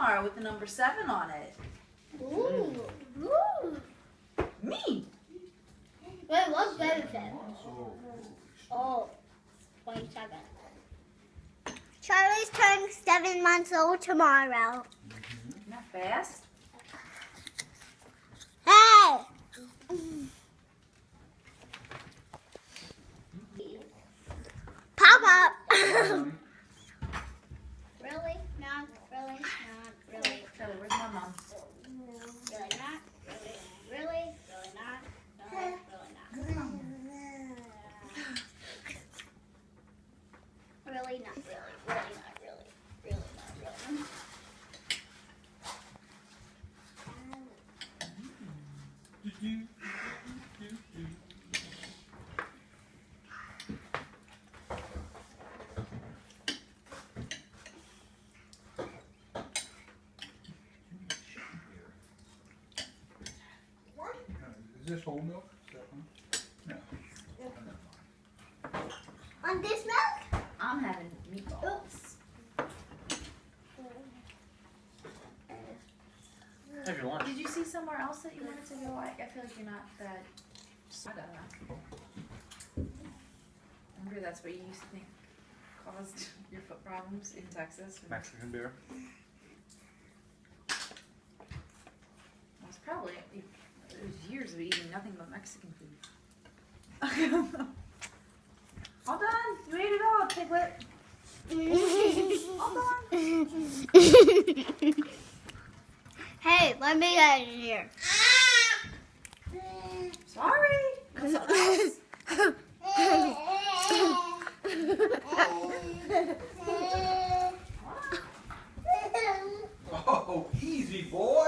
tomorrow with the number 7 on it. Ooh. Ooh. Me. Wait, what's benefit? Oh, 27. Charlie's turning 7 months old tomorrow. Isn't that fast? Hey! Pop up! Really? Not really? Not really? Charlie, where's my mom? Really not? Really? Really? Really not? No, really not. Really not really? Really not really? Really not really? Is this whole milk? Is that one? No. On this milk? I'm having meatballs. How's your lunch? Did you see somewhere else that you wanted to go? I feel like you're not that. I don't know. Remember that's what you used to think caused your foot problems in Texas? Mexican beer. It was probably it was years of eating nothing but Mexican food. All done. You ate it all, Piglet. All done. Hey, let me get in here. Sorry. What's else? Oh, easy, boy.